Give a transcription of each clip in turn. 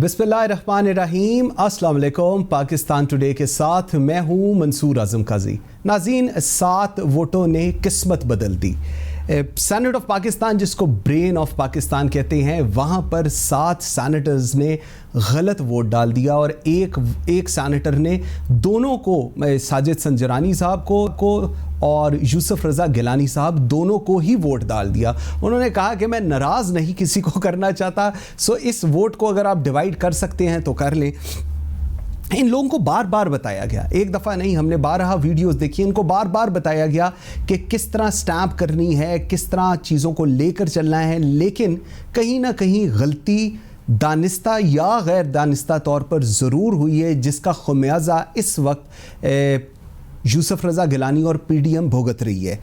बिस्मिल्लाहिर्रहमानिर्रहीम, अस्सलाम वालेकुम। पाकिस्तान टुडे के साथ मैं हूँ मंसूर आजम काजी। नाज़रीन, 7 वोटों ने किस्मत बदल दी। सेनेट ऑफ पाकिस्तान, जिसको ब्रेन ऑफ पाकिस्तान कहते हैं, वहाँ पर 7 सेनेटर्स ने गलत वोट डाल दिया और एक सेनेटर ने दोनों को, साजिद संजरानी साहब को और यूसुफ रज़ा गिलानी साहब, दोनों को ही वोट डाल दिया। उन्होंने कहा कि मैं नाराज़ नहीं किसी को करना चाहता, सो इस वोट को अगर आप डिवाइड कर सकते हैं तो कर लें। इन लोगों को बार बार बताया गया, एक दफ़ा नहीं, हमने 12 वीडियोस देखी, इनको बार बार बताया गया कि किस तरह स्टैंप करनी है, किस तरह चीज़ों को लेकर चलना है, लेकिन कहीं ना कहीं गलती दानिस्ता या गैर दानिस्ता तौर पर ज़रूर हुई है, जिसका खमियाजा इस वक्त यूसुफ रज़ा गिलानी और PDM भुगत रही है।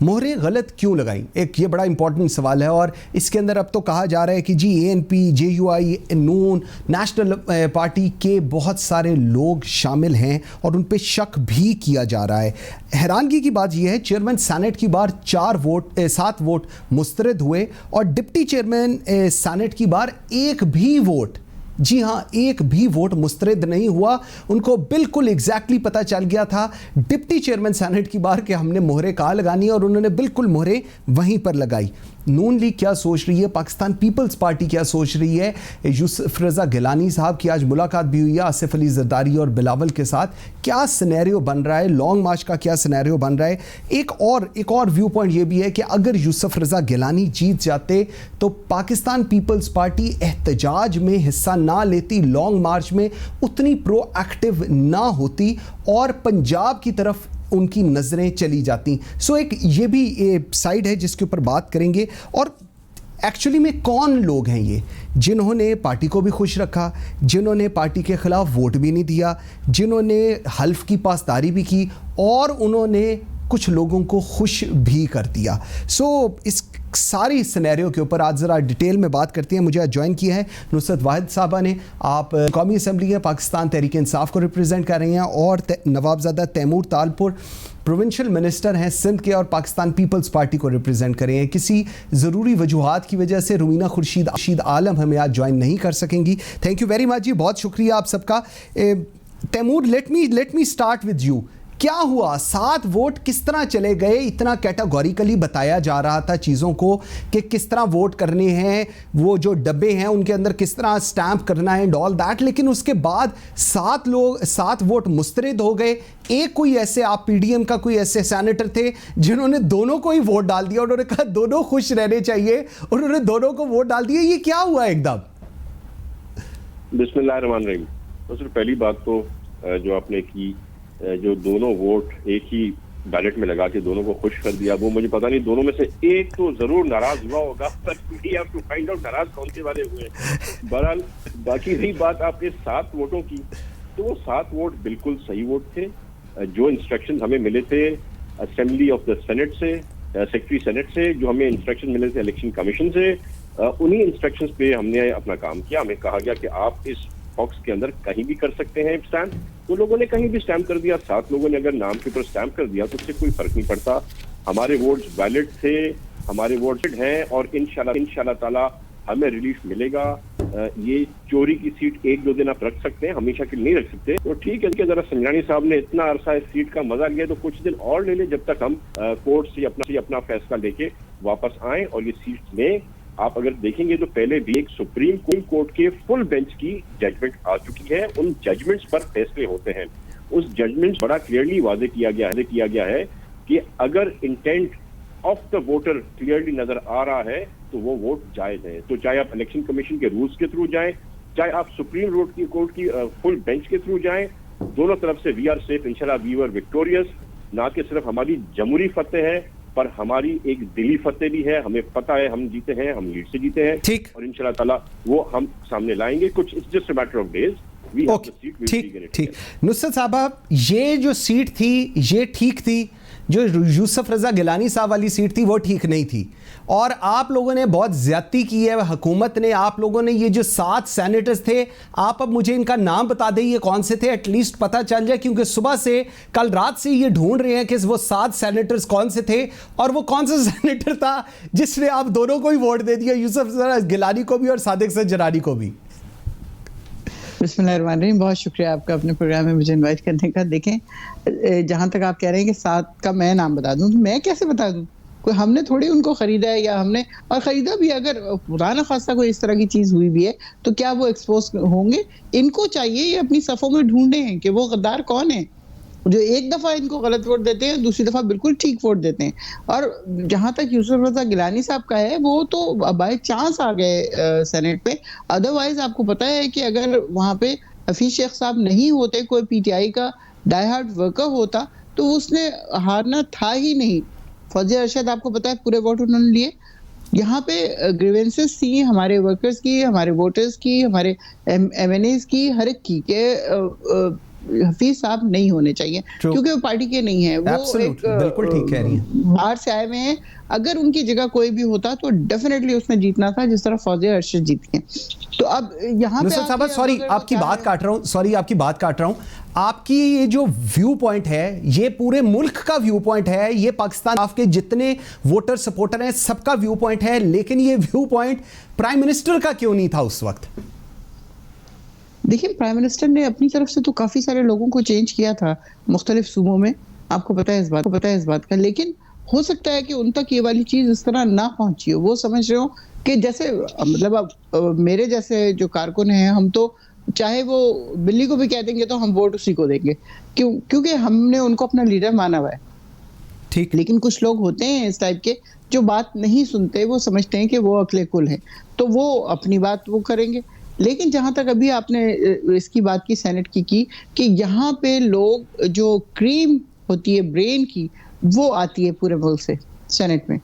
मोहरें गलत क्यों लगाई, एक ये बड़ा इंपॉर्टेंट सवाल है। और इसके अंदर अब तो कहा जा रहा है कि जी ANP, JUI, नून, नेशनल पार्टी के बहुत सारे लोग शामिल हैं और उन पे शक भी किया जा रहा है। हैरानगी की बात यह है, चेयरमैन सेनेट की बार 7 वोट मुस्तरद हुए और डिप्टी चेयरमैन सेनेट की बार एक भी वोट, जी हाँ, एक भी वोट मुस्तरद नहीं हुआ। उनको बिल्कुल एग्जैक्टली पता चल गया था डिप्टी चेयरमैन सेनेट की बार कि हमने मोहरें कहाँ लगानी है और उन्होंने बिल्कुल मोहरें वहीं पर लगाई। नून लीग क्या सोच रही है, पाकिस्तान पीपल्स पार्टी क्या सोच रही है, यूसुफ रज़ा गिलानी साहब की आज मुलाकात भी हुई है आसिफ अली जरदारी और बिलावल के साथ, क्या सिनेरियो बन रहा है, लॉन्ग मार्च का क्या सिनेरियो बन रहा है। एक और व्यू पॉइंट ये भी है कि अगर यूसुफ रज़ा गिलानी जीत जाते तो पाकिस्तान पीपल्स पार्टी एहतजाज में हिस्सा ना लेती, लॉन्ग मार्च में उतनी प्रोएक्टिव ना होती और पंजाब की तरफ उनकी नज़रें चली जाती। सो एक ये भी साइड है जिसके ऊपर बात करेंगे। और एक्चुअली में कौन लोग हैं ये जिन्होंने पार्टी को भी खुश रखा, जिन्होंने पार्टी के ख़िलाफ़ वोट भी नहीं दिया, जिन्होंने हल्फ की पासदारी भी की और उन्होंने कुछ लोगों को खुश भी कर दिया। सो इस सारी सिनेरियो के ऊपर आज ज़रा डिटेल में बात करते हैं। मुझे आज ज्वाइन किया है नुसरत वाहिद साहबा ने। आप कौमी असम्बली है पाकिस्तान तहरीक इंसाफ को रिप्रेजेंट कर रही हैं और नवाबज़ादा तैमूर तालपुर प्रोविंशियल मिनिस्टर हैं सिंध के और पाकिस्तान पीपल्स पार्टी को रिप्रेजेंट कर रहे हैं। किसी ज़रूरी वजूहात की वजह से रुमीना खुर्शीद आलम हमें आज ज्वाइन नहीं कर सकेंगी। थैंक यू वेरी मच जी, बहुत शुक्रिया आप सबका। Taimur, let me start with you. क्या हुआ, 7 वोट किस तरह चले गए? इतना कैटेगोरिकली बताया जा रहा था चीज़ों को कि किस तरह वोट करने हैं, वो जो डब्बे हैं उनके अंदर किस तरह स्टैंप करना है एंड ऑल दैट, लेकिन उसके बाद 7 वोट मुस्तरद हो गए। एक कोई ऐसे, आप PDM का कोई ऐसे सेनेटर थे जिन्होंने दोनों को ही वोट डाल दिया, उन्होंने कहा दोनों खुश रहने चाहिए, उन्होंने दोनों को वोट डाल दिया। ये क्या हुआ एकदम? बिस्मिल्लाहिर्रहमानिर्रहीम। तो सिर्फ पहली बात तो जो आपने की, जो दोनों वोट एक ही बैलेट में लगा के दोनों को खुश कर दिया, वो मुझे पता नहीं, दोनों में से एक तो जरूर नाराज हुआ होगा, टू फाइंड आउट नाराज कौन से वाले हुए। बहरहाल बाकी रही बात आपके 7 वोटों की, तो वो 7 वोट बिल्कुल सही वोट थे। जो इंस्ट्रक्शन हमें मिले थे असेंबली ऑफ द सेनेट से, सेक्रेटरी सेनेट से, जो हमें इंस्ट्रक्शन मिले थे इलेक्शन कमीशन से, उन्हीं इंस्ट्रक्शंस पे हमने अपना काम किया। हमें कहा गया कि आप इस बॉक्स के अंदर कहीं भी कर सकते हैं स्टैम्प, तो लोगों ने कहीं भी स्टैम्प कर दिया। 7 लोगों ने अगर नाम के ऊपर स्टैम्प कर दिया तो उससे कोई फर्क नहीं पड़ता। हमारे वोट्स वैलिड थे, हमारे वोट्स हैं और इंशाल्लाह ताला हमें रिलीफ मिलेगा। ये चोरी की सीट 1-2 दिन आप रख सकते हैं, हमेशा के लिए नहीं रख सकते। तो ठीक है कि जरा संजरानी साहब ने इतना अरसा इस सीट का मजा लिया, तो कुछ दिन और ले ले जब तक हम कोर्ट से अपना फैसला लेके वापस आए और ये सीट लें। आप अगर देखेंगे तो पहले भी एक सुप्रीम कोर्ट के फुल बेंच की जजमेंट आ चुकी है, उन जजमेंट्स पर फैसले होते हैं। उस जजमेंट बड़ा क्लियरली वादे किया गया है कि अगर intent of the voter clearly नजर आ रहा है तो वो वोट जायज है। तो चाहे आप इलेक्शन कमीशन के रूल्स के थ्रू जाएं, चाहे आप सुप्रीम कोर्ट की फुल बेंच के थ्रू जाएं, दोनों तरफ से वी आर सेफ, इंशाल्लाह वी वर विक्टोरियस। ना कि सिर्फ हमारी जमहूरी फतेह है पर हमारी एक दिली फतेह भी है। हमें पता है हम जीते हैं, हम लीड से जीते हैं, ठीक, और इंशाल्लाह ताला वो हम सामने लाएंगे। कुछ it's just a matter of days. ठीक। नुसरत साहबा, ये जो सीट थी ये ठीक थी, जो यूसुफ रज़ा गिलानी साहब वाली सीट थी वो ठीक नहीं थी और आप लोगों ने बहुत ज़्यादती की है हुकूमत ने। आप लोगों ने ये जो 7 सेनेटर्स थे, आप अब मुझे इनका नाम बता दें ये कौन से थे, एटलीस्ट पता चल जाए, क्योंकि सुबह से, कल रात से ये ढूंढ रहे हैं कि वो 7 सेनेटर्स कौन से थे और वो कौन सा सेनेटर था जिसने आप दोनों को ही वोट दे दिया, यूसुफ रज़ा गिलानी को भी और सादिक संजरानी को भी। बिस्मिल्लाहिर्रहमानिर्रहीम। बहुत शुक्रिया आपका अपने प्रोग्राम में मुझे इनवाइट करने का। देखें, जहाँ तक आप कह रहे हैं कि 7 का मैं नाम बता दूँ, तो मैं कैसे बता दूँ? कोई हमने थोड़ी उनको खरीदा है, या हमने और खरीदा भी अगर खुदा ना खास्ता कोई इस तरह की चीज़ हुई भी है, तो क्या वो एक्सपोज़ होंगे? इनको चाहिए ये अपनी सफ़ों में ढूँढें कि वो गद्दार कौन है? जो एक दफ़ा इनको गलत वोट देते हैं, दूसरी दफ़ा बिल्कुल ठीक वोट देते हैं। और जहाँ तक यूसुफ रज़ा गिलानी साहब का है, वो तो बाय चांस आ गए सेनेट पे। अदरवाइज़ आपको पता है कि अगर वहाँ पे हफ़ीज़ शेख साहब नहीं होते, कोई पीटीआई का डाई हार्ड वर्कर होता, तो उसने हारना था ही नहीं। फौजिया अरशद आपको पता है पूरे वोट उन्होंने लिए। यहाँ पे ग्रीवेंसेस थी हमारे वर्कर्स की, हमारे वोटर्स की, हमारे एमएनएस की, हर एक की के हफीज साहब नहीं होने चाहिए क्योंकि वो पार्टी के नहीं है। वो एक बिल्कुल ठीक कह रही हैं। बाहर से आए हुए हैं। अगर उनकी जगह कोई भी होता तो डेफिनेटली उसने जीतना था, जिस तरह फौजिया अरशद जीती हैं। तो अब यहाँ पे सॉरी आपकी बात काट रहा हूँ। आपकी ये जो व्यू पॉइंट है, ये पूरे मुल्क का व्यू पॉइंट है, ये पाकिस्तान आपके जितने वोटर सपोर्टर हैं सबका व्यू पॉइंट है, लेकिन ये व्यू पॉइंट प्राइम मिनिस्टर का क्यों नहीं था उस वक्त? देखिए, प्राइम मिनिस्टर ने अपनी तरफ से तो काफी सारे लोगों को चेंज किया था मुख्तलिफ सूबों में, आपको पता है इस बात का। लेकिन हो सकता है कि उन तक ये वाली चीज इस तरह ना पहुंची हो। वो समझ रहे हो कि जैसे मतलब अब मेरे जैसे जो कारकुन हैं, हम तो चाहे वो बिल्ली को भी कह देंगे तो हम वोट उसी को देंगे, क्योंकि हमने उनको अपना लीडर माना हुआ है। ठीक। लेकिन कुछ लोग होते हैं इस टाइप के जो बात नहीं सुनते, वो समझते हैं कि वो अकले कुल है, तो वो अपनी बात वो करेंगे। लेकिन जहां तक अभी आपने इसकी बात की सेनेट की कि यहाँ पे लोग जो क्रीम होती है ब्रेन की, वो आती है पूरे मुल्क से सेनेट में।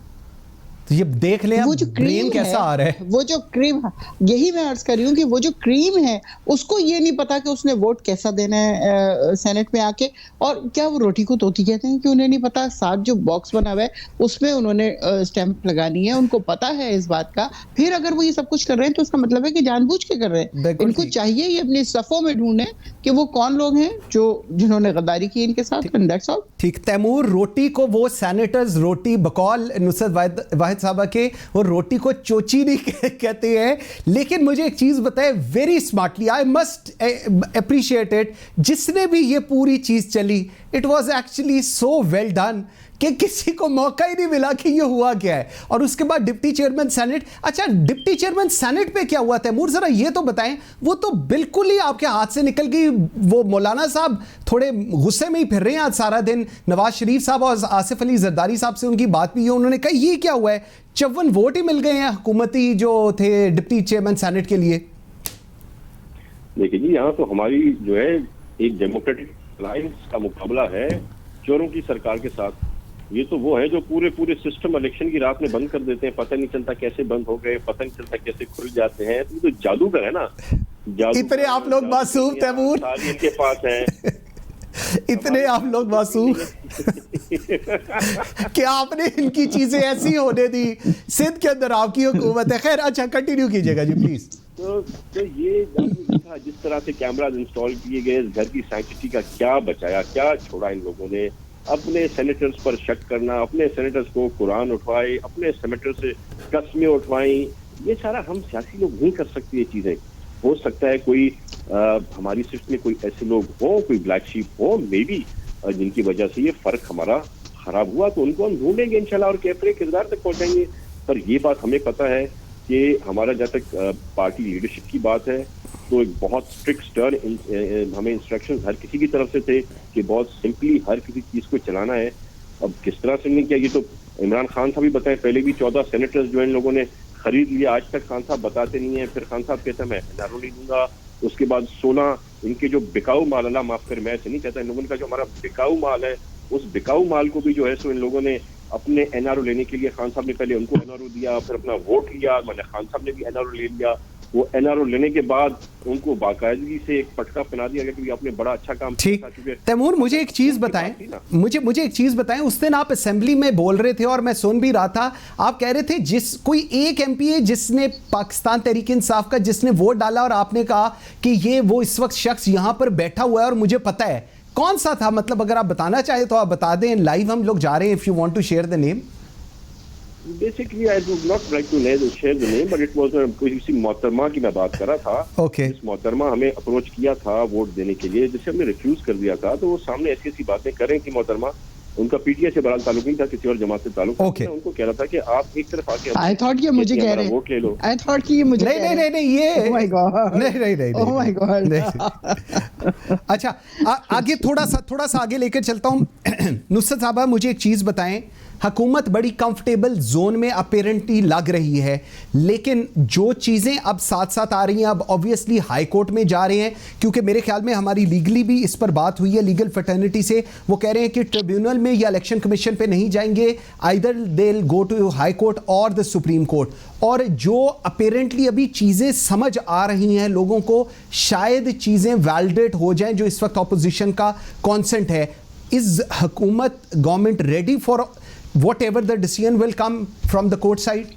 तो ये देख ले वो जो ब्रेन कैसा आ रहा है, वो जो क्रीम, यही मैं अर्ज कर रही हूँ कि वो जो क्रीम है उसको ये नहीं पता कि उसने वोट कैसा देना है सेनेट में आके। और क्या वो रोटी को तोती कहते हैं कि उन्हें नहीं पता? साथ जो बॉक्स बना हुआ है उसमें उन्होंने स्टैंप लगानी है, उनको पता है इस बात का। फिर अगर वो ये सब कुछ कर रहे हैं तो उसका मतलब है कि जानबूझ के कर रहे हैं। इनको चाहिए ये अपनी सफों में ढूंढे कि वो कौन लोग हैं जिन्होंने गद्दारी की इनके साथ। ठीक। तैमूर, रोटी को वो सेनेटर्स रोटी बकौल नुसरत वाहिद साहबा के वो रोटी को चोची नहीं कहते हैं। लेकिन मुझे एक चीज बताए, very smartly, I must appreciate it, जिसने भी ये पूरी चीज चली, it was actually so well done कि किसी को मौका ही नहीं मिला कि ये हुआ क्या है। और उसके बाद डिप्टी चेयरमैन सेनेट, अच्छा डिप्टी चेयरमैन सेनेट पे क्या हुआ? तैमूर जरा ये तो बताएं। वो तो बिल्कुल ही आपके हाथ से निकल गई। वो मौलाना साहब थोड़े गुस्से में ही फिर रहे हैं आज सारा दिन। नवाज शरीफ साहब और आसिफ अली जरदारी साहब से उनकी बात भी है, उन्होंने कहा ये क्या हुआ है, 54 वोट ही मिल गए हैं हुकूमती जो थे डिप्टी चेयरमैन सेनेट के लिए। देखिए जी, यहाँ तो हमारी जो है एक डेमोक्रेटिक अलायंस का मुकाबला है चोरों की सरकार के साथ। ये तो वो है जो पूरे सिस्टम इलेक्शन की रात में बंद कर देते हैं, पता नहीं चलता कैसे बंद हो गए, पता नहीं चलता कैसे खुल जाते हैं। तो जादूगर है ना, इतने आप लोग मासूम तैमूर, इनके पास है इतने आप लोग मासूम क्या आपने इनकी चीजें ऐसी होने दी? सिंध के अंदर आपकी हुकूमत है। खैर, अच्छा कंटिन्यू कीजिएगा जी प्लीज। तो ये था, जिस तरह से कैमराज इंस्टॉल किए गए, इस घर की सैंक्टिटी का क्या बचाया, क्या छोड़ा इन लोगों ने? अपने सेनेटर्स पर शक करना, अपने सेनेटर्स को कुरान उठवाए, अपने सेनेटर से कस्में उठवाई, ये सारा हम सियासी लोग नहीं कर सकते। ये चीजें हो सकता है कोई हमारी सिस्टम में कोई ऐसे लोग हो, कोई ब्लैक शीप हो मे बी, जिनकी वजह से ये फर्क हमारा खराब हुआ, तो उनको हम ढूंढेंगे इंशाल्लाह और कैफरे किरदार तक पहुंचाएंगे। पर ये बात हमें पता है कि हमारा जहाँ तक पार्टी लीडरशिप की बात है, तो एक बहुत स्ट्रिक्ट स्टर्न हमें इंस्ट्रक्शंस हर किसी की तरफ से थे कि बहुत सिंपली हर किसी चीज को चलाना है। अब किस तरह से नहीं किया, ये तो इमरान खान साहब भी बताएं। पहले भी 14 सेनेटर्स जो इन लोगों ने खरीद लिया, आज तक खान साहब बताते नहीं है। फिर खान साहब कहते हैं मैं एनआरओ नहीं दूंगा। उसके बाद 16 इनके जो बिकाऊ माल, अल्लाह माफ कर, मैं ऐसे नहीं कहता, इन लोगों का जो हमारा बिकाऊ माल है, उस बिकाऊ माल को भी जो है सो इन लोगों ने अपने एनआरओ लेने के लिए, खान साहब ने पहले उनको एनआरओ दिया, फिर अपना वोट लिया, मैंने खान साहब ने भी एनआरओ ले लिया। वो एनआरओ लेने के बाद उनको बाकायदगी से एक पटका पहना दिया गया कि आपने बड़ा अच्छा काम किया। ठीक। तैमूर, मुझे एक चीज बताएं, मुझे एक चीज बताएं। उस दिन आप असेंबली में बोल रहे थे और मैं सुन भी रहा था, आप कह रहे थे जिस कोई एक एमपी है जिसने पाकिस्तान तहरीक इंसाफ का जिसने वोट डाला, और आपने कहा कि ये वो इस वक्त शख्स यहां पर बैठा हुआ है और मुझे पता है। कौन सा था? मतलब अगर आप बताना चाहे तो आप बता दें, लाइव हम लोग जा रहे हैं, if you want to share the name. Basically I would not like to share the name, but it was किसी मोहतरमा की मैं बात कर रहा था। ओके। इस मोहतरमा हमें अप्रोच किया था वोट देने के लिए, जिसे हमने रिफ्यूज कर दिया था। तो वो सामने ऐसी ऐसी बातें कर रही थी मोहतरमा, उनका पीटीआई से बड़ा ताल्लुक नहीं था, किसी और जमात से ताल्लुक था। Okay. उनको कह रहा था कि आप एक तरफ आके आई थॉट ये मुझे कह रहे हैं, वोट ले लो। आई थॉट कि ये मुझे नहीं ये ओह माय गॉड, नहीं ओह माय गॉड। अच्छा आगे थोड़ा सा आगे लेकर चलता हूं। नुसरत साहबा, मुझे एक चीज बताएं, हुकूमत बड़ी कंफर्टेबल जोन में अपेरेंटली लग रही है, लेकिन जो चीजें अब साथ साथ आ रही हैं, अब ऑब्वियसली हाई कोर्ट में जा रहे हैं, क्योंकि मेरे ख्याल में हमारी लीगली भी इस पर बात हुई है लीगल फर्टर्निटी से। वो कह रहे हैं कि ट्रिब्यूनल में या इलेक्शन कमीशन पे नहीं जाएंगे, either they will go to high court और द सुप्रीम कोर्ट। और जो अपेरेंटली अभी चीजें समझ आ रही हैं लोगों को, शायद चीजें वैलिडेट हो जाएं जो इस वक्त ऑपोजिशन का कॉन्सेंट है। इज हुकूमत, government ready for whatever the decision will come from the court side?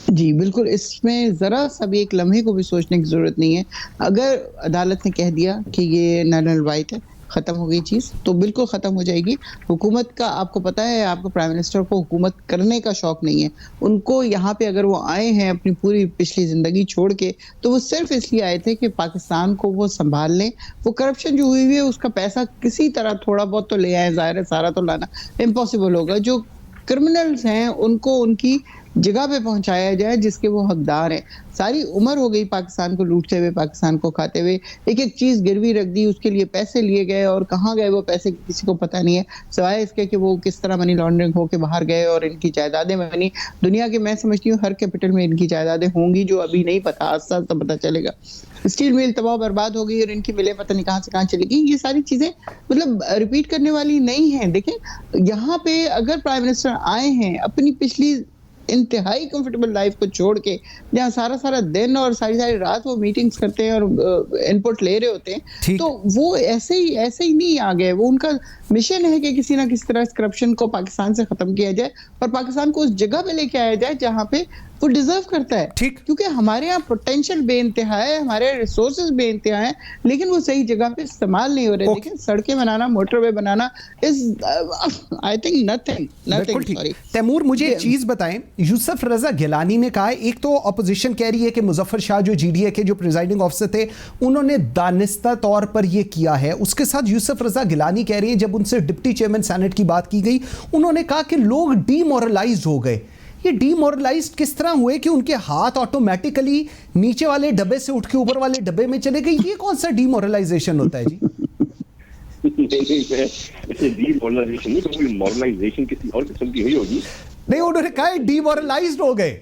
जी बिल्कुल, इसमें जरा सा भी एक लम्हे को भी सोचने की जरूरत नहीं है। अगर अदालत ने कह दिया कि ये नल एंड वाइट है, खत्म हो गई चीज, तो बिल्कुल खत्म हो जाएगी। हुकूमत का आपको पता है, आपको प्राइम मिनिस्टर को हुकूमत करने का शौक नहीं है। उनको यहाँ पे अगर वो आए हैं अपनी पूरी पिछली जिंदगी छोड़ के, तो वो सिर्फ इसलिए आए थे कि पाकिस्तान को वो संभाल लें। वो करप्शन जो हुई है उसका पैसा किसी तरह थोड़ा बहुत तो ले आए, जाहिर है सारा तो लाना इम्पॉसिबल होगा। जो क्रिमिनल्स हैं उनको उनकी जगह पे पहुंचाया जाए जिसके वो हकदार हैं। सारी उम्र हो गई पाकिस्तान को लूटते हुए, पाकिस्तान को खाते हुए, एक एक चीज गिरवी रख दी, उसके लिए पैसे लिए गए और कहाँ गए वो पैसे किसी को पता नहीं है, सिवाय इसके कि वो किस तरह मनी लॉन्ड्रिंग होके बाहर गए और इनकी जायदादें बनी। दुनिया के, मैं समझती हूँ हर कैपिटल में इनकी जायदादें होंगी, जो अभी नहीं पता, आस्ता आस्ता पता चलेगा। स्टील मिल तबाह बर्बाद हो गई और इनकी मिलें पता नहीं कहाँ से कहाँ चली गई। ये सारी चीजें मतलब रिपीट करने वाली नहीं है। देखें, यहाँ पे अगर प्राइम मिनिस्टर आए हैं अपनी पिछली इंतहाई कंफर्टेबल लाइफ को छोड़ के, जहाँ सारा सारा दिन और सारी सारी रात वो मीटिंग्स करते हैं और इनपुट ले रहे होते हैं, तो वो ऐसे ही नहीं आ गए। वो उनका मिशन है कि किसी ना किसी तरह इस करप्शन को पाकिस्तान से खत्म किया जाए और पाकिस्तान को उस जगह पे लेके आया जाए जहाँ पे वो डिजर्व करता है। ठीक, क्योंकि हमारे यहाँ पोटेंशियल बेइंतहा है, हमारे रिसोर्सेज बेइंतहा हैं, लेकिन वो सही जगह पे इस्तेमाल नहीं हो रहे। लेकिन सड़कें बनाना, मोटरवे बनाना is I think nothing. Sorry Taimur, मुझे एक चीज बताएं, यूसुफ रजा गिलानी ने कहा, एक तो अपोजिशन कह रही है कि मुजफ्फर शाह जो जीडीए के जो प्रिजाइडिंग ऑफिसर थे उन्होंने दानिस्ता तौर पर यह किया है। उसके साथ यूसुफ रजा गिलानी कह रही है, जब उनसे डिप्टी चेयरमैन सेनेट की बात की गई, उन्होंने कहा कि लोग डीमोरलाइज्ड हो गए। ये डीमोरलाइज्ड किस तरह हुए कि उनके हाथ ऑटोमेटिकली नीचे वाले डब्बे से उठ के ऊपर वाले डब्बे में चले गए? ये कौन सा डीमोरलाइजेशन होता है जी? डीमोरलाइजेशन नहीं, कोई मॉरलाइजेशन किसी और किस्म की हुई होगी। नहीं, उन्होंने कहा डीमोरलाइज्ड हो गए,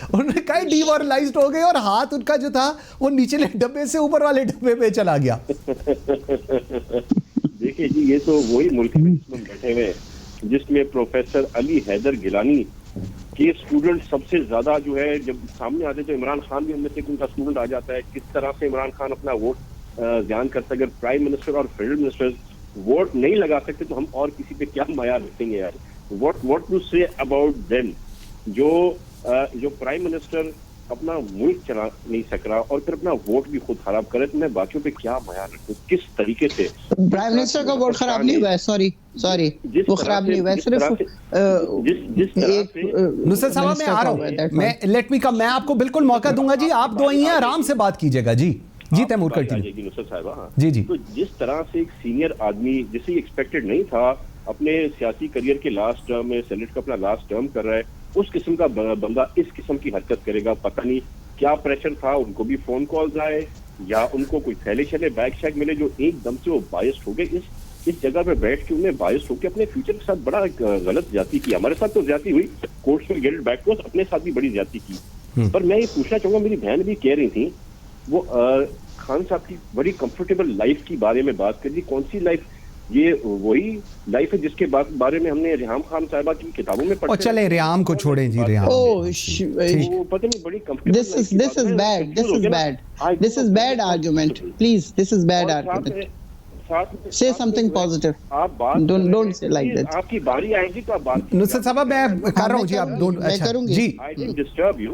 उन्होंने कहा डीमोरलाइज्ड हो गए और हाथ उनका जो था वो नीचे डब्बे से ऊपर वाले डब्बे में चला गया। देखिए जी, ये तो वही मुल्क में बैठे हुए हैं जिसमें प्रोफेसर अली हैदर गिलानी के स्टूडेंट सबसे ज्यादा जो है, जब सामने आते तो इमरान खान भी उनमें से उनका स्टूडेंट आ जाता है। किस तरह से इमरान खान अपना वोट ध्यान कर सकते? अगर प्राइम मिनिस्टर और फेडरल मिनिस्टर वोट नहीं लगा सकते तो हम और किसी पे क्या माया रखेंगे यार? What to say about them? जो प्राइम मिनिस्टर अपना मुल्क चला नहीं सक रहा और फिर अपना वोट भी खुद खराब करे, तो मैं बाकियों पे क्या माया रखूं? किस तरीके से प्राइम मिनिस्टर का वोट खराब नहीं हुआ है? सॉरी वो खराब नहीं हुआ है, सिर्फ नुसरत साहब, मैं आ रहा हूं, मैं आपको बिल्कुल मौका दूंगा जी, आप दो ही हैं, आराम से बात कीजिएगा जी। तैमूर कंटिन्यू। नुसरत साहब, जी। तो जिस तरह से एक सीनियर आदमी, जिसे एक्सपेक्टेड नहीं था, अपने सियासी करियर के लास्ट टर्म में सेनेट का अपना लास्ट टर्म कर रहा है, उस किस्म का बंदा इस किस्म की हरकत करेगा। पता नहीं क्या प्रेशर था, उनको भी फोन कॉल्स आए या उनको कोई थैले शैले बैग शैग मिले जो एकदम से वो बायस्ड हो गए। इस जगह पे बैठ के उन्हें बायस्ड होकर अपने फ्यूचर के साथ बड़ा गलत ज्यादती की। हमारे साथ तो ज्यादती हुई, कोर्ट्स में गिल्ड बैक को अपने साथ भी बड़ी ज्यादती की। पर मैं ये पूछना चाहूंगा, मेरी बहन भी कह रही थी, वो खान साहब की बड़ी कंफर्टेबल लाइफ की बारे में बात कर रही। कौन सी लाइफ? ये वही लाइफ है जिसके बारे में हमने रिहाम खान साहिबा की किताबों में पढ़ा। चले रिहाम को छोड़ें जी, रिहाम पता नहीं बड़ी comfortable. This is bad argument, please, this is bad argument. Say something positive. आप बात don't say like that. आपकी बारी आएगी तो आप बात। नुसरत साहब, मैं कर रहा हूँ जी, आप दोनों। अच्छा जी, I didn't disturb you,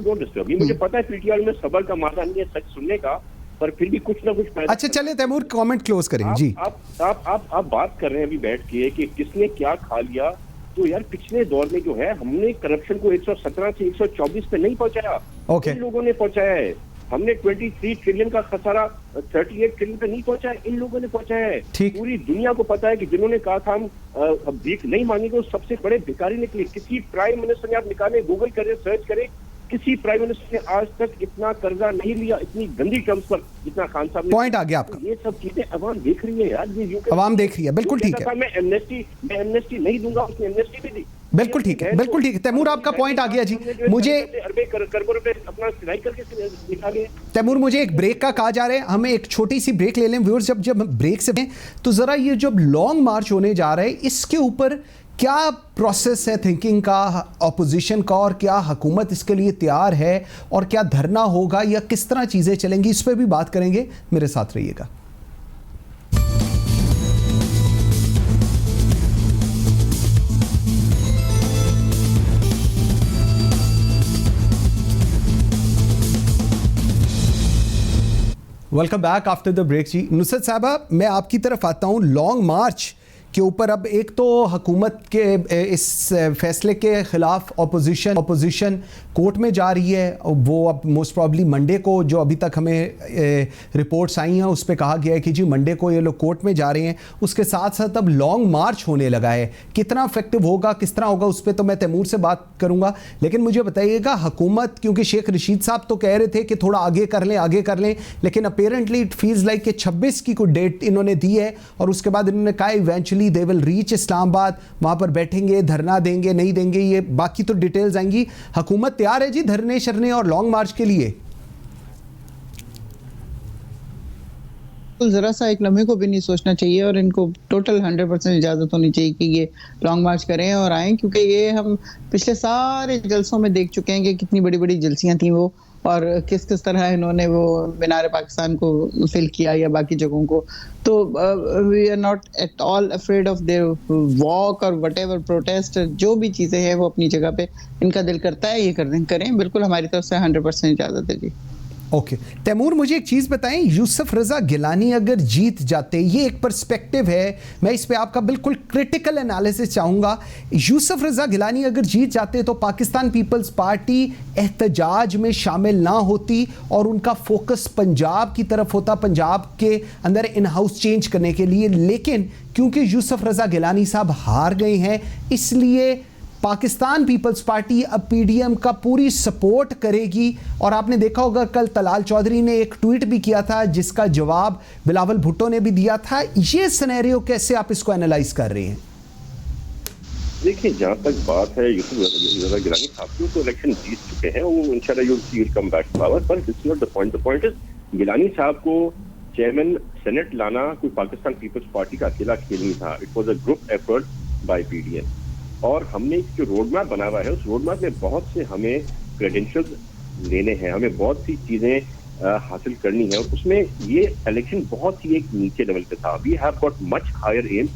don't disturb me। मुझे पता है पीटीआई में सबर का मादा नहीं है सच सुनने का, पर फिर भी कुछ ना कुछ। अच्छा चले तैमूर, कमेंट क्लोज करें जी। आप बात कर रहे हैं अभी बैठ के कि किसने क्या खा लिया तो यार पिछले दौर में जो है हमने करप्शन को 117 से 124 पे नहीं पहुंचाया, इन लोगों ने पहुंचाया है। हमने 23 ट्रिलियन का खसारा 38 ट्रिलियन पे नहीं पहुंचाया, इन लोगों ने पहुंचाया है। पूरी दुनिया को पता है कि जिन्होंने कहा था हम भीख नहीं मांगेंगे, वो सबसे बड़े भिखारी निकले। किसी प्राइम मिनिस्टर ने आप निकाले, गूगल करें, सर्च करें, किसी प्राइम मिनिस्टर ने आज तक इतना कर्जा नहीं लिया इतनी गंदी टर्म्स पर जितना खान साहब ने। पॉइंट आ गया आपका। ये सब चीजें अवाम देख रही है यार, ये अवाम देख रही है, बिल्कुल ठीक है। मैं एमनेस्टी नहीं दूंगा, उसने एमनेस्टी भी दी। बिल्कुल ठीक है, बिल्कुल ठीक है। तैमूर आपका पॉइंट आ गया जी। मुझे तैमूर मुझे एक ब्रेक का कहा जा रहा है, हमें एक छोटी सी ब्रेक ले लें व्यूअर्स। जब ब्रेक से तो जरा ये जब लॉन्ग मार्च होने जा रहा है इसके ऊपर क्या प्रोसेस है थिंकिंग का ऑपोजिशन का, और क्या हुकूमत इसके लिए तैयार है, और क्या धरना होगा या किस तरह चीजें चलेंगी, इस पर भी बात करेंगे। मेरे साथ रहिएगा। Welcome back after the break जी। नुसरत साहबा, मैं आपकी तरफ आता हूँ। लॉन्ग मार्च के ऊपर अब एक तो हुकूमत के इस फैसले के खिलाफ ऑपोजिशन कोर्ट में जा रही है। वो अब मोस्ट प्रॉब्ली मंडे को, जो अभी तक हमें रिपोर्ट्स आई हैं उस पर कहा गया है कि जी मंडे को ये लोग कोर्ट में जा रहे हैं। उसके साथ साथ अब लॉन्ग मार्च होने लगा है। कितना इफेक्टिव होगा, किस तरह होगा, उस पर तो मैं तैमूर से बात करूंगा। लेकिन मुझे बताइएगा हुकूमत, क्योंकि शेख रशीद साहब तो कह रहे थे कि थोड़ा आगे कर लें, लेकिन अपेरेंटली इट फील्स लाइक कि 26 की कोई डेट इन्होंने दी है, और उसके बाद इन्होंने कहा eventually they will reach Islamabad, वहां पर बैठेंगे, धरना देंगे, नहीं देंगे, ये बाकी तो डिटेल्स आएंगी। हुकूमत तैयार है जी धरने शरने और लॉन्ग मार्च के लिए? तो जरा सा एक लम्हे को भी नहीं सोचना चाहिए, और इनको टोटल 100% इजाजत होनी चाहिए कि ये लॉन्ग मार्च करें और आएं, क्योंकि ये हम पिछले सारे जलसों में देख चुके हैं कि कितनी बड़ी बड़ी जलसियां थी वो, और किस किस तरह इन्होंने वो मीनार पाकिस्तान को फिल किया या बाकी जगहों को। तो we are not at all afraid of their walk और व्हाटएवर प्रोटेस्ट, जो भी चीजें हैं वो अपनी जगह पे इनका दिल करता है ये करें, बिल्कुल हमारी तरफ से 100% इजाजत है जी। ओके तैमूर, मुझे एक चीज़ बताएं, यूसुफ रज़ा गिलानी अगर जीत जाते, ये एक पर्सपेक्टिव है, मैं इस पे आपका बिल्कुल क्रिटिकल एनालिसिस चाहूँगा। यूसुफ रज़ा गिलानी अगर जीत जाते तो पाकिस्तान पीपल्स पार्टी एहतजाज में शामिल ना होती और उनका फोकस पंजाब की तरफ होता, पंजाब के अंदर इन हाउस चेंज करने के लिए। लेकिन क्योंकि यूसुफ रज़ा गिलानी साहब हार गए हैं, इसलिए पाकिस्तान पीपल्स पार्टी अब पीडीएम का पूरी सपोर्ट करेगी। और आपने देखा होगा कल तलाल चौधरी ने एक ट्वीट भी किया था जिसका जवाब बिलावल भुट्टो ने भी दिया था। ये सिनेरियो कैसे आप इसको एनालाइज कर रहे हैं? देखिए, जहाँ तक बात है यूसुफ रज़ा गिलानी साहब की, तो इलेक्शन जीत चुके हैं, वो इंशाल्लाह you will come back to power. पर this is not the point. The point is Gilani साहब को चेयरमैन सेनेट लाना कोई पाकिस्तान पीपल्स पार्टी का अकेला खेल नहीं था। It was a group effort bye PDM, और हमने जो रोड मैप बना हुआ है उस रोड मैप में बहुत से हमें क्रेडेंशियल्स लेने हैं, हमें बहुत सी चीजें हासिल करनी है, और उसमें ये इलेक्शन बहुत ही एक नीचे लेवल पे था। We have got much higher aim.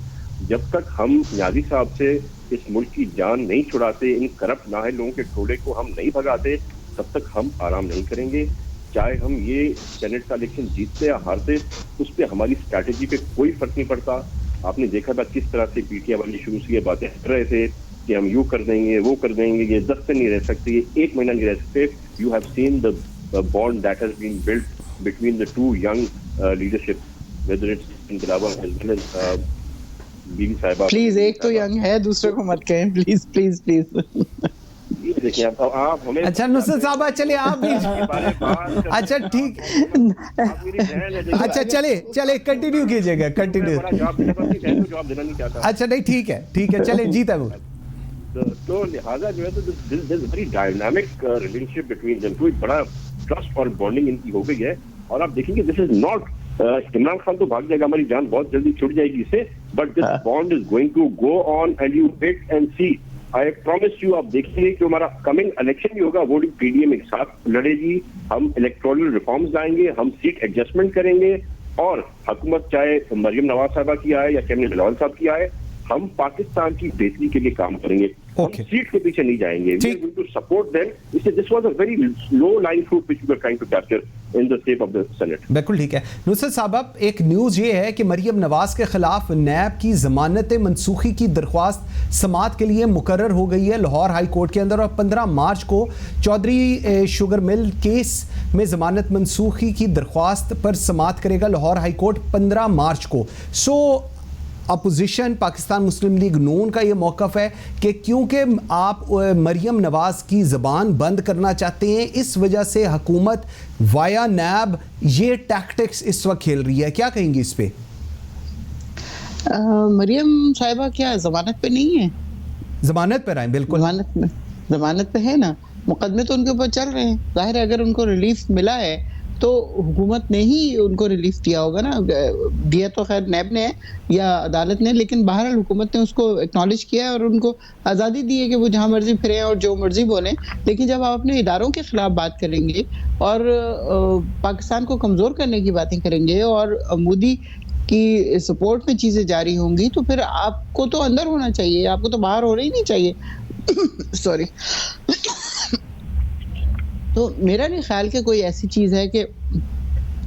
जब तक हम न्याजी साहब से इस मुल्क की जान नहीं छुड़ाते, इन करप्ट नाहे लोगों के टोले को हम नहीं भगाते, तब तक हम आराम नहीं करेंगे। चाहे हम ये सेनेट का इलेक्शन जीतते या हारते, उस पर हमारी स्ट्रैटेजी पे कोई फर्क नहीं पड़ता। आपने देखा था किस तरह से पीटीआई वाली शुरू से ये बातें कर रहे थे कि हम यू कर देंगे, वो कर देंगे, ये 10 दिन नहीं रह सकते, ये 1 महीना नहीं रह सकते। You have seen the bond that has been built between the two young leadership, whether it's इंकलाब एज वेल एज बीबी साहिबा। प्लीज, एक तो यंग है, दूसरे को मत कहें प्लीज प्लीज प्लीज। देखिए आप हमें, अच्छा नुसरत साहब चले आप भी, अच्छा ठीक, अच्छा चले कंटिन्यू कीजिएगा, कंटिन्यू। जवाब देना नहीं चाहता। अच्छा नहीं, ठीक है चले, जीता वो। तो लिहाजा जो है तो this very dynamic relationship between them, कोई बड़ा ट्रस्ट और बॉन्डिंग इनकी हो गई है। और आप देखेंगे this is not, Imran Khan तो भाग जाएगा, हमारी जान बहुत जल्दी छूट जाएगी इससे, but this bond is going to go on and you wait and see. I promise you, आप देखेंगे कि हमारा कमिंग इलेक्शन भी होगा, वो पीडीएम एक साथ लड़ेगी, हम इलेक्टोरल रिफॉर्म्स लाएंगे, हम सीट एडजस्टमेंट करेंगे, और हुकूमत चाहे मरियम नवाज साहबा की आए या कैबिनेट बिलावल साहब की आए, हम पाकिस्तान की बेहतरी के लिए काम करेंगे, हम सीट के पीछे नहीं जाएंगे, we are going to support them. This was a very low lying fruit which we were trying to capture in the shape of the Senate. बिल्कुल ठीक है। नुसरत साहब, एक न्यूज़ ये है कि मरियम नवाज के खिलाफ नैब की जमानत मनसूखी की दरख्वास्त समात के लिए मुकर्रर हो गई है लाहौर हाई कोर्ट के अंदर, और 15 मार्च को चौधरी शुगर मिल केस में जमानत मनसूखी की दरख्वास्त पर समात करेगा लाहौर हाई कोर्ट 15 मार्च को। अपोजिशन पाकिस्तान मुस्लिम लीग नून का ये मौक़िफ़ है कि क्योंकि आप मरियम नवाज की ज़बान बंद करना चाहते हैं, इस वजह से हुकूमत वाया नैब ये टैक्टिक्स इस वक्त खेल रही है। क्या कहेंगे इस पे? मरियम साहिबा क्या जमानत पे नहीं है? जमानत पर आए, बिल्कुल जमानत पे है ना, मुकदमे तो उनके ऊपर चल रहे हैं। जाहिर है अगर उनको रिलीफ मिला है तो हुकूमत ने ही उनको रिलीफ दिया होगा ना, दिया तो खैर नैब ने या अदालत ने, लेकिन बहरहाल हुकूमत ने उसको एक्नॉलेज किया है और उनको आज़ादी दी है कि वो जहाँ मर्जी फिरे और जो मर्जी बोलें। लेकिन जब आप अपने इदारों के खिलाफ बात करेंगे और पाकिस्तान को कमज़ोर करने की बातें करेंगे और मोदी की सपोर्ट में चीज़ें जारी होंगी, तो फिर आपको तो अंदर होना चाहिए, आपको तो बाहर होना ही नहीं चाहिए। सॉरी। तो मेरा नहीं ख्याल कि कोई ऐसी चीज़ है कि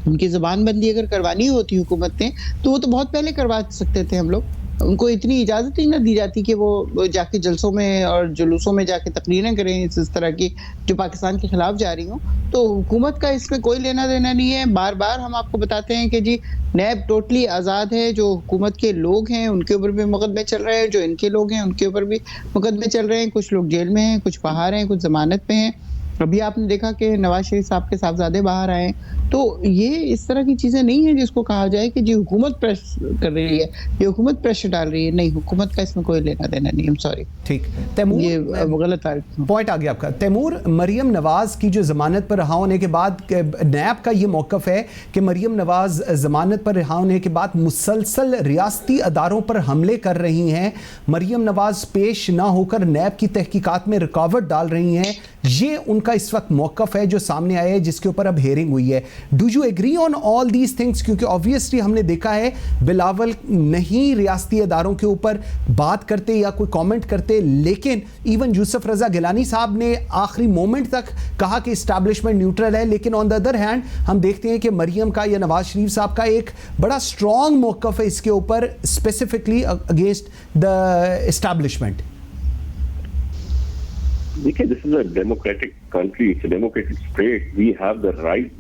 उनकी ज़बानबंदी अगर करवानी होती हुकूमत ने तो वो तो बहुत पहले करवा सकते थे हम लोग। उनको इतनी इजाज़त ही ना दी जाती कि वो जाके जलसों में और जुलूसों में जाके तकरीरें करें इस तरह की जो पाकिस्तान के खिलाफ जारी हों। तो हुकूमत का इसमें कोई लेना देना नहीं है। बार बार हम आपको बताते हैं कि जी नैब टोटली आज़ाद है, जो हुकूमत के लोग हैं उनके ऊपर भी मुकदमे चल रहे हैं, जो इनके लोग हैं उनके ऊपर भी मुकदमे चल रहे हैं। कुछ लोग जेल में हैं, कुछ बाहर हैं, कुछ जमानत पे हैं। अभी आपने देखा कि नवाज शरीफ साहब के साहबजादे बाहर आए। तो ये इस तरह की चीज़ें नहीं है जिसको कहा जाए कि जी हुकूमत प्रेस कर रही है, ये हुकूमत प्रेशर डाल रही है। नहीं, हुकूमत का इसमें कोई लेना देना नहीं। सॉरी। ठीक, तैमूर, ये गलत पॉइंट आ गया आपका। तैमूर, मरियम नवाज की जो जमानत पर रहा होने के बाद नैब का ये मौक़िफ़ है कि मरियम नवाज जमानत पर रहा होने के बाद मुसलसल रियासती अदारों पर हमले कर रही हैं, मरियम नवाज पेश ना होकर नैब की तहकीकात में रुकावट डाल रही हैं। ये उनका इस वक्त मौक़िफ़ है जो सामने आया है, जिसके ऊपर अब हेयरिंग हुई है। Do you agree on all these things? क्योंकि ऑब्वियसली हमने देखा है बिलावल नहीं रियासती अदारों के ऊपर बात करते या कोई कमेंट करते, लेकिन इवन यूसुफ रजा गिलानी साहब ने आखिरी मोमेंट तक कहा कि इस्टेब्लिशमेंट न्यूट्रल है। लेकिन ऑन द अदर हैंड हम देखते हैं कि मरियम का या नवाज शरीफ साहब का एक बड़ा स्ट्रॉन्ग मौक़िफ़ है इसके ऊपर, स्पेसिफिकली अगेंस्ट द इस्टेब्लिशमेंट। देखिए, this is a democratic country, it's a democratic state, we have the right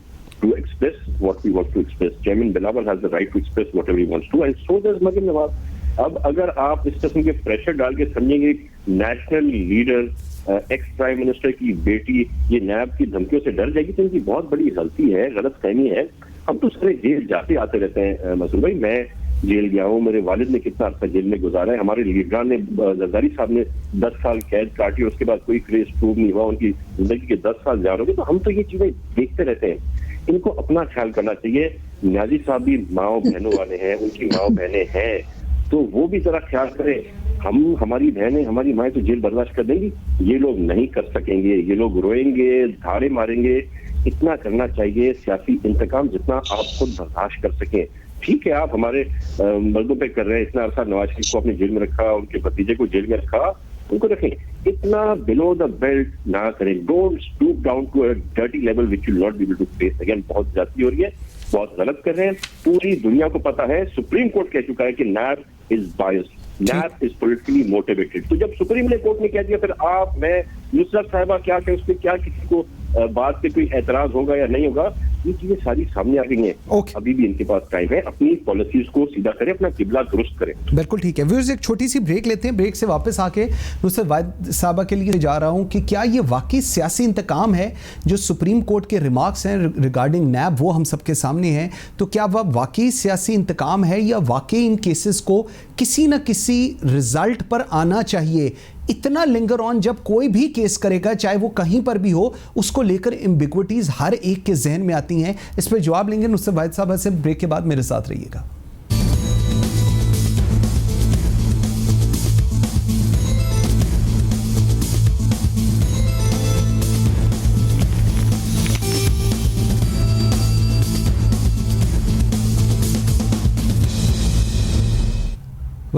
to express what we want to express. Chairman Bilawal has the right to express whatever he wants to, and so does Maryam Nawaz. अब अगर आप इस किस्म के pressure डाल के समझेंगे national leader ex prime minister की बेटी ये नैब की धमकियों से डर जाएगी, तो इनकी बहुत बड़ी गलती है, गलतफहमी है। हम तो सारे जेल जाते आते रहते हैं मसूद भाई, मैं जेल गया हूँ, मेरे वालिद ने कितना अर्सा जेल में गुजारा है, हमारे लीडरान ने जरदारी साहब ने 10 साल कैद काटी, उसके बाद कोई केस प्रूव नहीं हुआ, उनकी जिंदगी के 10 साल जा रहे हो। तो हम तो ये चीजें देखते रहते हैं। इनको अपना ख्याल करना चाहिए। न्याजी साहब भी माओ बहनों वाले हैं, उनकी माओ बहनें हैं, तो वो भी जरा ख्याल करें। हमारी बहनें, हमारी माएँ तो जेल बर्दाश्त कर देंगी, ये लोग नहीं कर सकेंगे, ये लोग रोएंगे, धारे मारेंगे। इतना करना चाहिए सियासी इंतकाम जितना आप खुद बर्दाश्त कर सकें। ठीक है, आप हमारे मर्दों पे कर रहे हैं, इतना अरसा नवाज शरीफ को अपने जेल में रखा, उनके भतीजे को जेल में रखा, उनको रखें, इतना बिलो द बेल्ट ना करें। Don't stoop down to a dirty level which you will not be able to face again. बहुत ज्यादती हो रही है, बहुत गलत कर रहे हैं। पूरी दुनिया को पता है, सुप्रीम कोर्ट कह चुका है कि NAB is biased, NAB is politically motivated. तो जब सुप्रीम कोर्ट ने कह दिया, फिर आप, मैं, नुसरत साहिबा क्या उस पर क्या किसी को बात पे कोई एतराज होगा या नहीं होगा? ये चीजें सारी सामने आ गई हैं। अभी भी इनके पास टाइम है, अपनी पॉलिसीज को सीधा करें, अपना किबला दुरुस्त करें। बिल्कुल ठीक है। व्यूअर्स, एक छोटी सी ब्रेक लेते हैं। ब्रेक से वापस आके नुसरत वाहिद साहबा के लिए जा रहा हूं कि क्या ये वाकई सियासी इंतकाम है? जो सुप्रीम कोर्ट के रिमार्क्स हैं रिगार्डिंग नैब वो हम सबके सामने हैं, तो क्या वह वाकई सियासी इंतकाम है या वाकई इन केसेस को किसी न किसी रिजल्ट पर आना चाहिए? इतना लिंगर ऑन जब कोई भी केस करेगा, चाहे वो कहीं पर भी हो, उसको लेकर एम्बिग्विटीज हर एक के जहन में आती हैं। इस पर जवाब लेंगे नुसरत वाहिद साहब से। ब्रेक के बाद मेरे साथ रहिएगा।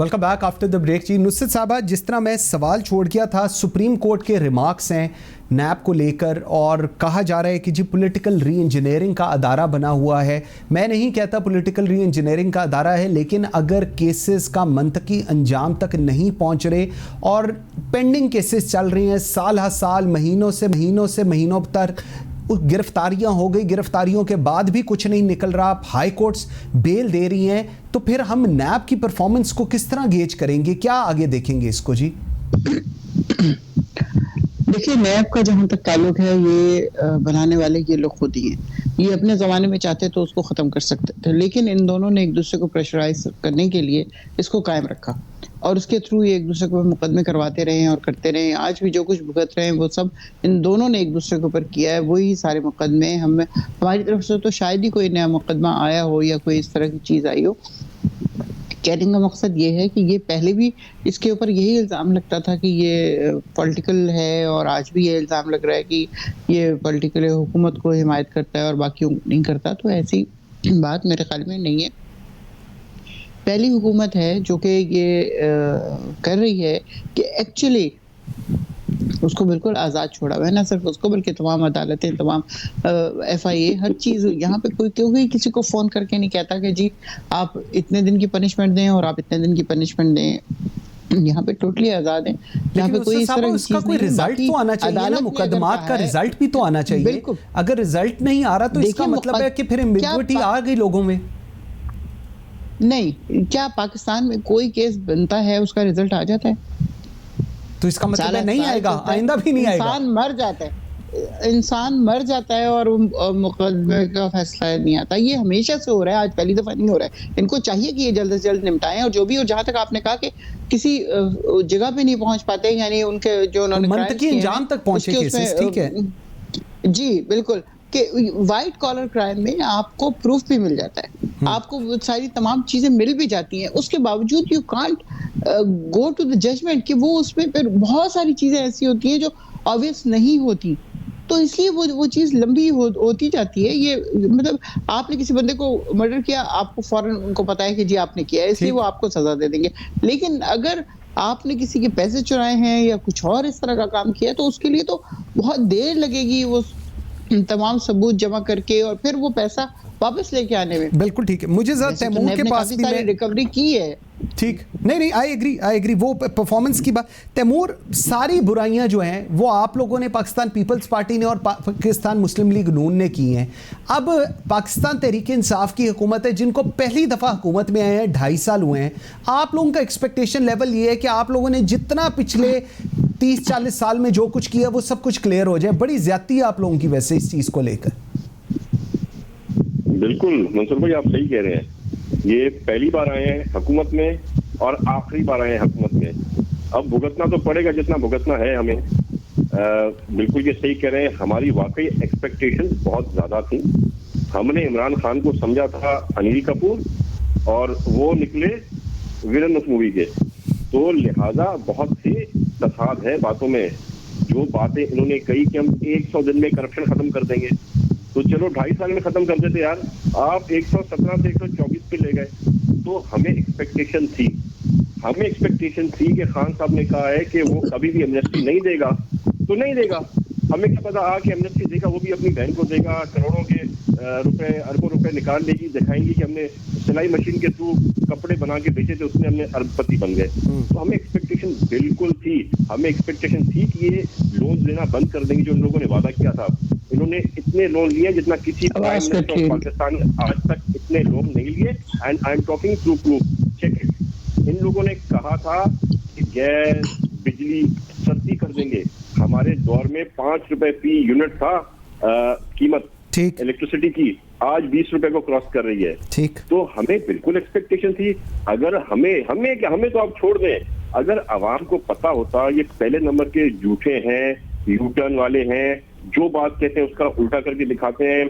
Welcome back after the break. जी नुसरत साहबा, जिस तरह मैं सवाल छोड़ गया था, सुप्रीम कोर्ट के रिमार्क्स हैं नैब को लेकर और कहा जा रहा है कि जी पॉलिटिकल री इंजीनियरिंग का अदारा बना हुआ है। मैं नहीं कहता पॉलिटिकल री इंजीनियरिंग का अदारा है, लेकिन अगर केसेस का मंतकी अंजाम तक नहीं पहुंच रहे और पेंडिंग केसेस चल रही हैं साल हर साल, महीनों से महीनों तक गिरफ्तारियां हो गई, गिरफ्तारियों के बाद भी कुछ नहीं निकल रहा, हाई कोर्ट्स बेल दे रही हैं, तो फिर हम नैब की परफॉर्मेंस को किस तरह गेज करेंगे? क्या आगे देखेंगे इसको? जी देखिए, नैब का जहां तक ताल्लुक है, ये बनाने वाले ये लोग खुद ही हैं। ये अपने जमाने में चाहते तो उसको खत्म कर सकते थे, लेकिन इन दोनों ने एक दूसरे को प्रेशराइज करने के लिए इसको कायम रखा और उसके थ्रू ये एक दूसरे को मुकदमे करवाते रहे और करते रहे। आज भी जो कुछ भुगत रहे हैं वो सब इन दोनों ने एक दूसरे के ऊपर किया है। वही सारे मुकदमे हमारी तरफ से तो शायद ही कोई नया मुकदमा आया हो या कोई इस तरह की चीज आई हो। कहने का मकसद ये है कि ये पहले भी इसके ऊपर यही इल्ज़ाम लगता था कि ये पॉलिटिकल है, और आज भी ये इल्ज़ाम लग रहा है कि ये पॉलिटिकल हुकूमत को हिमायत करता है और बाकियों को नहीं करता। तो ऐसी बात मेरे ख्याल में नहीं है। पहली हुकूमत है जो कि ये कर रही है कि एक्चुअली उसको बिल्कुल आज़ाद छोड़ा हुआ है, ना सिर्फ उसको बल्कि तमाम अदालतें, तमाम FIA, हर चीज़। यहाँ पे कोई किसी को फ़ोन करके नहीं कहता कि जी आप इतने दिन की पनिशमेंट दें और आप इतने दिन की पनिशमेंट दें। यहाँ पे टोटली आज़ाद है। यहाँ पे कोई इस तरह उसका कोई रिजल्ट तो आना चाहिए ना, मुकदमात का रिजल्ट भी तो आना चाहिए। अगर रिजल्ट नहीं आ रहा तो इसका मतलब है कि फिर एम्बिग्विटी आ गई लोगों में। नहीं, क्या पाकिस्तान में कोई केस बनता है उसका रिजल्ट आ जाता है? तो इसका मतलब है नहीं आएगा, आइंदा भी नहीं आएगा। इंसान मर जाता है और मुकदमे का फैसला नहीं आता। ये हमेशा से हो रहा है, आज पहली दफा नहीं हो रहा है। इनको चाहिए कि ये जल्द से जल्द निपटाएं। और जो भी, और जहां तक आपने कहा कि किसी जगह पे नहीं पहुंच पाते, यानी उनके जो उन्होंने मंतकी अंजाम तक पहुंचे केसेस, ठीक है जी बिल्कुल, कि वाइट कॉलर क्राइम में आपको प्रूफ भी मिल जाता है, आपको सारी तमाम चीजें मिल भी जाती हैं, उसके बावजूद you can't go to the judgment कि वो उसमें फिर बहुत सारी चीजें ऐसी होती हैं जो ऑब्वियस नहीं होती। तो इसलिए वो चीज लंबी होती जाती है। ये मतलब आपने किसी बंदे को मर्डर किया, आपको फौरन उनको पता है कि जी आपने किया है, इसलिए वो आपको सजा दे देंगे। लेकिन अगर आपने किसी के पैसे चुराए हैं या कुछ और इस तरह का काम किया, तो उसके लिए तो बहुत देर लगेगी वो तमाम सबूत जमा करके और फिर वो पैसा वापस लेके आने में। बिल्कुल ठीक है। मुझे जरा तैमूर के पास भी मैं रिकवरी की है। ठीक, नहीं आई एग्री वो परफॉर्मेंस की बात। तैमूर, सारी बुराइयां जो हैं वो आप लोगों ने, पाकिस्तान पीपल्स पार्टी ने और पाकिस्तान मुस्लिम लीग नून ने की हैं। अब पाकिस्तान तहरीक इंसाफ की हुकूमत है, जिनको पहली दफ़ा हुकूमत में आए हैं 2.5 साल हुए हैं। आप लोगों का एक्सपेक्टेशन लेवल ये है कि आप लोगों ने जितना पिछले 30-40 साल में जो कुछ किया वो सब कुछ क्लियर हो जाए। बड़ी ज्यादती है आप लोगों की वैसे इस चीज़ को लेकर। बिल्कुल मंसूर भाई, आप सही कह रहे हैं। ये पहली बार आए हैं हुकूमत में और आखिरी बार आए हैं हुकूमत में। अब भुगतना तो पड़ेगा जितना भुगतना है हमें। बिल्कुल ये सही कह रहे हैं। हमारी वाकई एक्सपेक्टेशंस बहुत ज्यादा थी। हमने इमरान खान को समझा था अनिल कपूर और वो निकले विलन उस मूवी के। तो लिहाजा बहुत सी तसाद है बातों में। जो बातें इन्होंने कही कि हम 100 दिन में करप्शन खत्म कर देंगे, तो चलो 2.5 साल में खत्म कर देते यार। आप 117 से 124 पे ले गए। तो हमें एक्सपेक्टेशन थी कि खान साहब ने कहा है कि वो कभी भी एमनेस्टी नहीं देगा, तो नहीं देगा। हमें क्या पता कि एमनेस्टी देगा, वो भी अपनी बहन को देगा, करोड़ों के रुपए, अरबों रुपए निकाल लेगी, दिखाएंगी कि हमने सिलाई मशीन के थ्रू कपड़े बना के बेचे थे, उसमें हमने अरबपति बन गए। तो हमें एक्सपेक्टेशन बिल्कुल थी। हमें एक्सपेक्टेशन थी कि ये लोन लेना बंद कर देंगे जो इन लोगों ने वादा किया था। इन्होंने इतने लोन लिए जितना किसी प्राइम मिनिस्टर ऑफ पाकिस्तान आज तक इतने लोन नहीं लिए। And I am talking through proof, check it. इन लोगों ने कहा था कि गैस बिजली सस्ती कर देंगे। हमारे दौर में 5 रुपए फी यूनिट था कीमत इलेक्ट्रिसिटी की, आज 20 रुपए को क्रॉस कर रही है। ठीक, तो हमें बिल्कुल एक्सपेक्टेशन थी। अगर हमें तो आप छोड़ दें, अगर आवाम को पता होता ये पहले नंबर के झूठे हैं, यूटर्न वाले हैं, जो बात कहते हैं उसका उल्टा करके दिखाते हैं।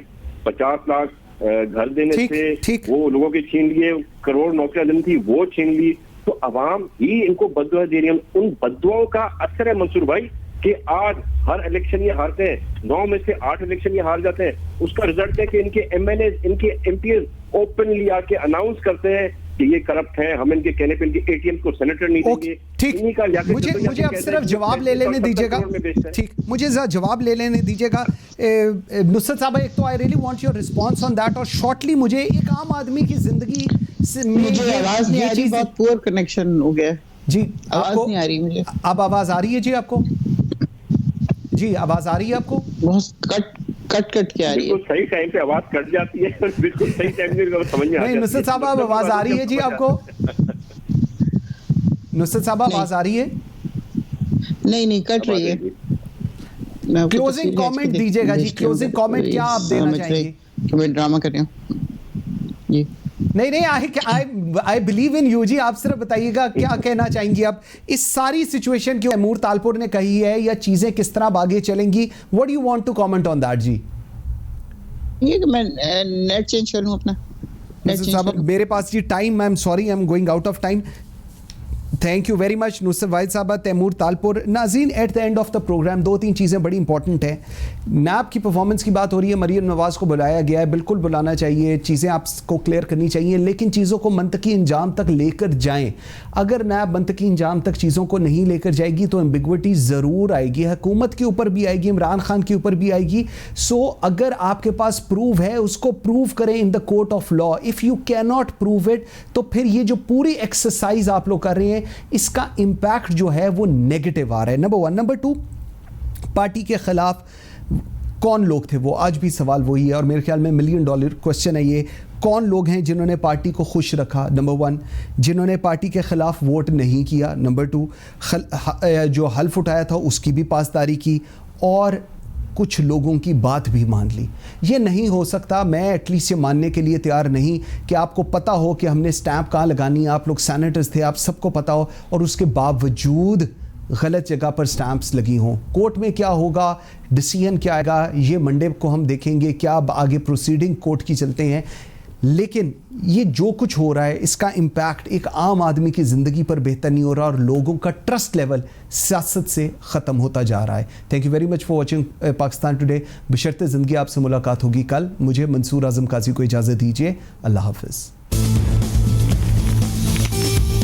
50 लाख घर देने से वो लोगों के छीन लिए, करोड़ नौकरियां देनी थी वो छीन ली। तो अवाम ही इनको बददुआ दे रही है। उन बददुआओं का असर है मंसूर भाई कि आज हर इलेक्शन ये हारते हैं। 9 में से 8 इलेक्शन ये हार जाते हैं। उसका रिजल्ट है कि इनके MNA, इनके MPs ओपनली आके अनाउंस करते हैं कि ये करप्ट है, हम इनके कहने पे इनके एटीएम को सेनेटर नहीं देंगे। ठीक, इन्हीं का जाके मुझे अब सिर्फ जवाब ले लेने दीजिएगा। ठीक, मुझे जरा जवाब ले लेने दीजिएगा। नुसरत साहब, एक तो I really want your response on that, और शॉर्टली मुझे एक आम आदमी की जिंदगी से मुझे आवाज नहीं आ रही, बहुत पुअर कनेक्शन हो गया जी। आवाज नहीं आ रही मुझे। अब आवाज आ रही है जी आपको? जी आवाज आ रही है आपको? बहुत कट के आ रही है। बिल्कुल सही टाइम पे आवाज कट जाती है, बिल्कुल सही टाइम पे समझ में आ जाती है। नुसरत साहब, आवाज आ रही है जी आपको? नुसरत साहब, आवाज आ रही है? नहीं कट रही है। क्लोजिंग कमेंट दीजिएगा जी, क्लोजिंग कमेंट क्या आप देना चाहेंगे? कि मैं ड्रामा कर रही हूँ जी। नहीं, आई बिलीव इन यू जी। आप सिर्फ बताइएगा क्या कहना चाहेंगी आप इस सारी सिचुएशन की तैमूर तालपुर ने कही है, या चीजें किस तरह आगे चलेंगी? What do you want to comment on that जी? ये कि मैं नेट चेंज कर लूं अपना। साहब मेरे पास जी time, I am sorry, I am going out of time. Thank you very much Nusrat Wahid साहब, तैमूर तालपुर। नाज़रीन, at the end of the programme 2-3 चीज़ें बड़ी इंपॉर्टेंट हैं। नैब की परफॉर्मेंस की बात हो रही है, मरियम नवाज़ को बुलाया गया है, बिल्कुल बुलाना चाहिए, चीज़ें आपको क्लियर करनी चाहिए, लेकिन चीज़ों को मंतकी अंजाम तक लेकर जाएं। अगर नैब मंतकी अंजाम तक चीज़ों को नहीं लेकर जाएगी तो एम्बिग्विटी ज़रूर आएगी, हुकूमत के ऊपर भी आएगी, इमरान खान के ऊपर भी आएगी। सो अगर आपके पास प्रूव है, उसको प्रूव करें in the court of law. If you can not prove it, तो फिर ये जो पूरी एक्सरसाइज आप लोग कर रहे हैं, इसका इंपैक्ट जो है वो नेगेटिव आ रहा है। नंबर 1। नंबर 2, पार्टी के खिलाफ कौन लोग थे? वो आज भी सवाल वही है, और मेरे ख्याल में $1 मिलियन क्वेश्चन है ये। कौन लोग हैं जिन्होंने पार्टी को खुश रखा? नंबर 1, जिन्होंने पार्टी के खिलाफ वोट नहीं किया। नंबर 2, जो हल्फ उठाया था उसकी भी पासदारी की, और कुछ लोगों की बात भी मान ली। ये नहीं हो सकता, मैं एटलीस्ट ये मानने के लिए तैयार नहीं कि आपको पता हो कि हमने स्टैंप कहाँ लगानी है, आप लोग सैनेटर्स थे, आप सबको पता हो, और उसके बावजूद गलत जगह पर स्टैंप्स लगी हों। कोर्ट में क्या होगा, डिसीजन क्या आएगा, ये मंडे को हम देखेंगे, क्या आगे प्रोसीडिंग कोर्ट की चलते हैं। लेकिन ये जो कुछ हो रहा है, इसका इम्पैक्ट एक आम आदमी की ज़िंदगी पर बेहतर नहीं हो रहा, और लोगों का ट्रस्ट लेवल सियासत से ख़त्म होता जा रहा है। Thank you very much for watching Pakistan today. बशर्ते ज़िंदगी आपसे मुलाकात होगी कल। मुझे मंसूर आज़म काजी को इजाज़त दीजिए। अल्लाह हाफ़िज़।